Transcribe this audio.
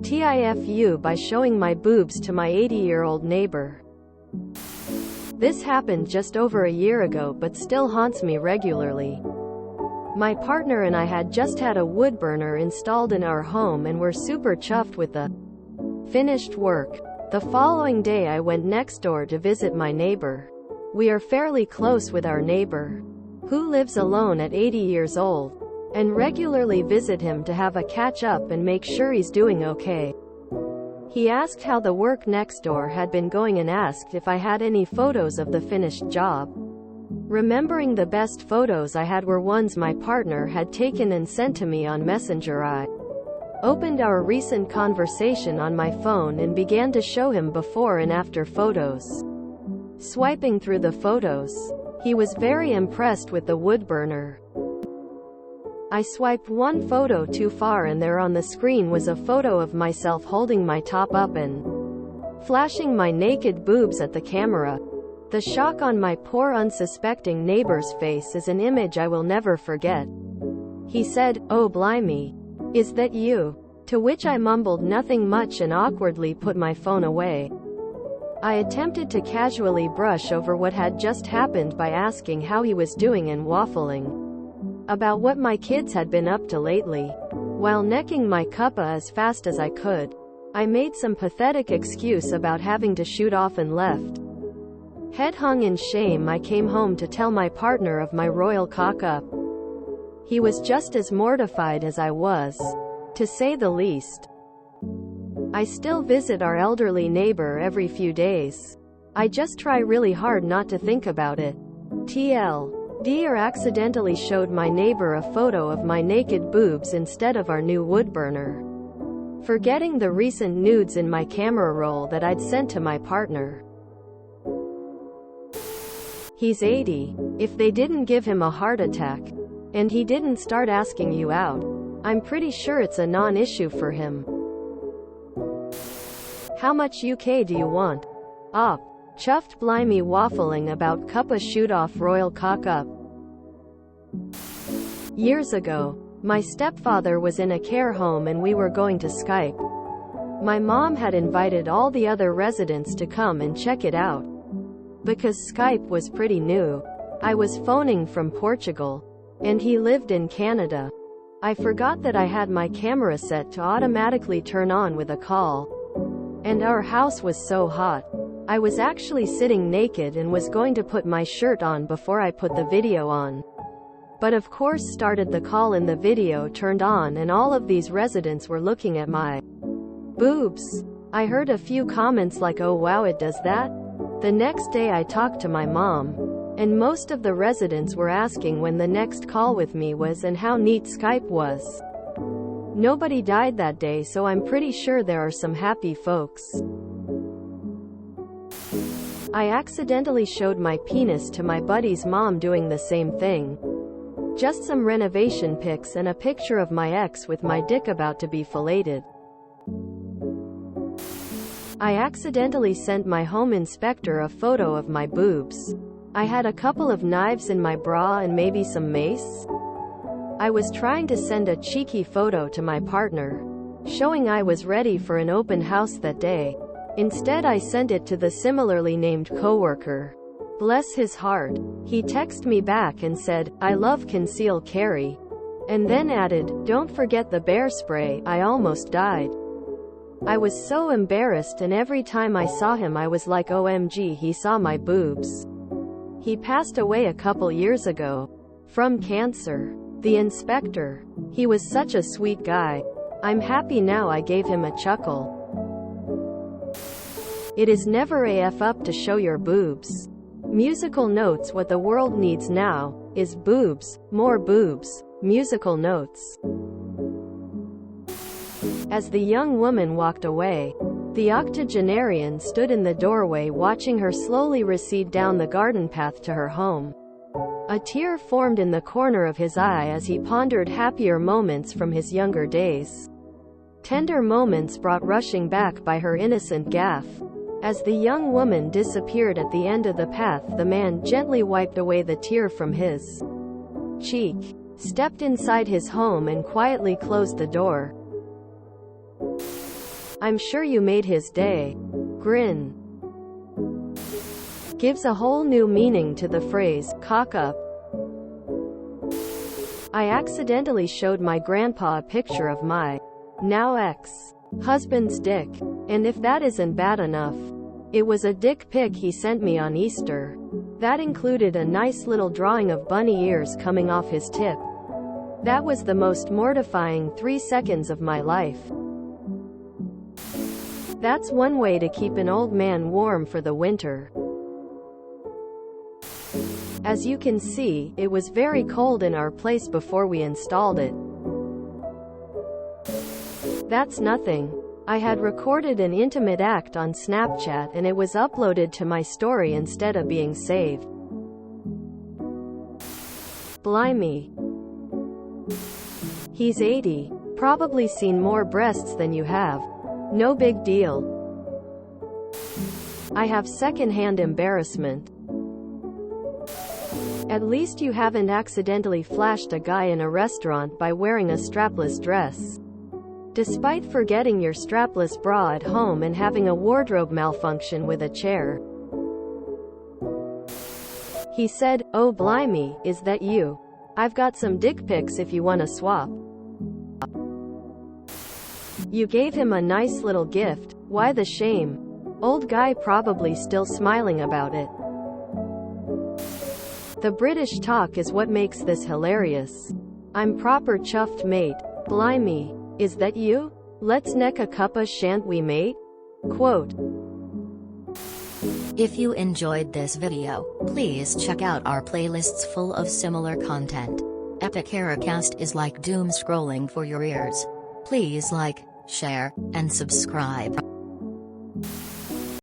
TIFU by showing my boobs to my 80-year-old neighbor. This happened just over a year ago but still haunts me regularly. My partner and I had just had a wood burner installed in our home and were super chuffed with the finished work. The following day I went next door to visit my neighbor. We are fairly close with our neighbor, who lives alone at 80 years old, and regularly visit him to have a catch-up and make sure he's doing okay. He asked how the work next door had been going and asked if I had any photos of the finished job. Remembering the best photos I had were ones my partner had taken and sent to me on Messenger, I opened our recent conversation on my phone and began to show him before and after photos. Swiping through the photos, he was very impressed with the wood burner. I swiped one photo too far and there on the screen was a photo of myself holding my top up and flashing my naked boobs at the camera. The shock on my poor unsuspecting neighbor's face is an image I will never forget. He said, "Oh blimey. Is that you?" To which I mumbled nothing much and awkwardly put my phone away. I attempted to casually brush over what had just happened by asking how he was doing and waffling about what my kids had been up to lately. While necking my cuppa as fast as I could, I made some pathetic excuse about having to shoot off and left. Head hung in shame, I came home to tell my partner of my royal cock-up. He was just as mortified as I was, to say the least. I still visit our elderly neighbor every few days. I just try really hard not to think about it. TLDR accidentally showed my neighbor a photo of my naked boobs instead of our new wood burner, forgetting the recent nudes in my camera roll that I'd sent to my partner. He's 80. If they didn't give him a heart attack, and he didn't start asking you out, I'm pretty sure it's a non-issue for him. How much UK do you want? Op. Chuffed blimey waffling about cuppa shoot off royal cock up. Years ago, my stepfather was in a care home and we were going to Skype. My mom had invited all the other residents to come and check it out. Because Skype was pretty new, I was phoning from Portugal, and he lived in Canada. I forgot that I had my camera set to automatically turn on with a call. And our house was so hot. I was actually sitting naked and was going to put my shirt on before I put the video on. But of course started the call and the video turned on and all of these residents were looking at my boobs. I heard a few comments like, "Oh wow, it does that?" The next day I talked to my mom, and most of the residents were asking when the next call with me was and how neat Skype was. Nobody died that day, so I'm pretty sure there are some happy folks. I accidentally showed my penis to my buddy's mom doing the same thing. Just some renovation pics and a picture of my ex with my dick about to be filleted. I accidentally sent my home inspector a photo of my boobs. I had a couple of knives in my bra and maybe some mace. I was trying to send a cheeky photo to my partner, showing I was ready for an open house that day. Instead I sent it to the similarly named coworker. Bless his heart. He texted me back and said, "I love conceal carry." And then added, "Don't forget the bear spray." I almost died. I was so embarrassed and every time I saw him I was like, OMG, he saw my boobs. He passed away a couple years ago. From cancer. The inspector. He was such a sweet guy. I'm happy now I gave him a chuckle. It is never AF up to show your boobs. Musical notes. What the world needs now is boobs, more boobs. Musical notes. As the young woman walked away, the octogenarian stood in the doorway watching her slowly recede down the garden path to her home. A tear formed in the corner of his eye as he pondered happier moments from his younger days. Tender moments brought rushing back by her innocent gaffe. As the young woman disappeared at the end of the path, the man gently wiped away the tear from his cheek, stepped inside his home and quietly closed the door. I'm sure you made his day. Grin. Gives a whole new meaning to the phrase, cock up. I accidentally showed my grandpa a picture of my now ex-husband's dick. And if that isn't bad enough, it was a dick pic he sent me on Easter. That included a nice little drawing of bunny ears coming off his tip. That was the most mortifying 3 seconds of my life. That's one way to keep an old man warm for the winter. As you can see, it was very cold in our place before we installed it. That's nothing. I had recorded an intimate act on Snapchat and it was uploaded to my story instead of being saved. Blimey. He's 80. Probably seen more breasts than you have. No big deal. I have second-hand embarrassment. At least you haven't accidentally flashed a guy in a restaurant by wearing a strapless dress. Despite forgetting your strapless bra at home and having a wardrobe malfunction with a chair. He said, "Oh blimey, is that you? I've got some dick pics if you wanna swap." You gave him a nice little gift. Why the shame? Old guy probably still smiling about it. The British talk is what makes this hilarious. I'm proper chuffed, mate. Blimey. Is that you? Let's neck a cuppa, shan't we, mate? Quote. If you enjoyed this video, please check out our playlists full of similar content. Epic Haircast is like doom scrolling for your ears. Please like, share, and subscribe.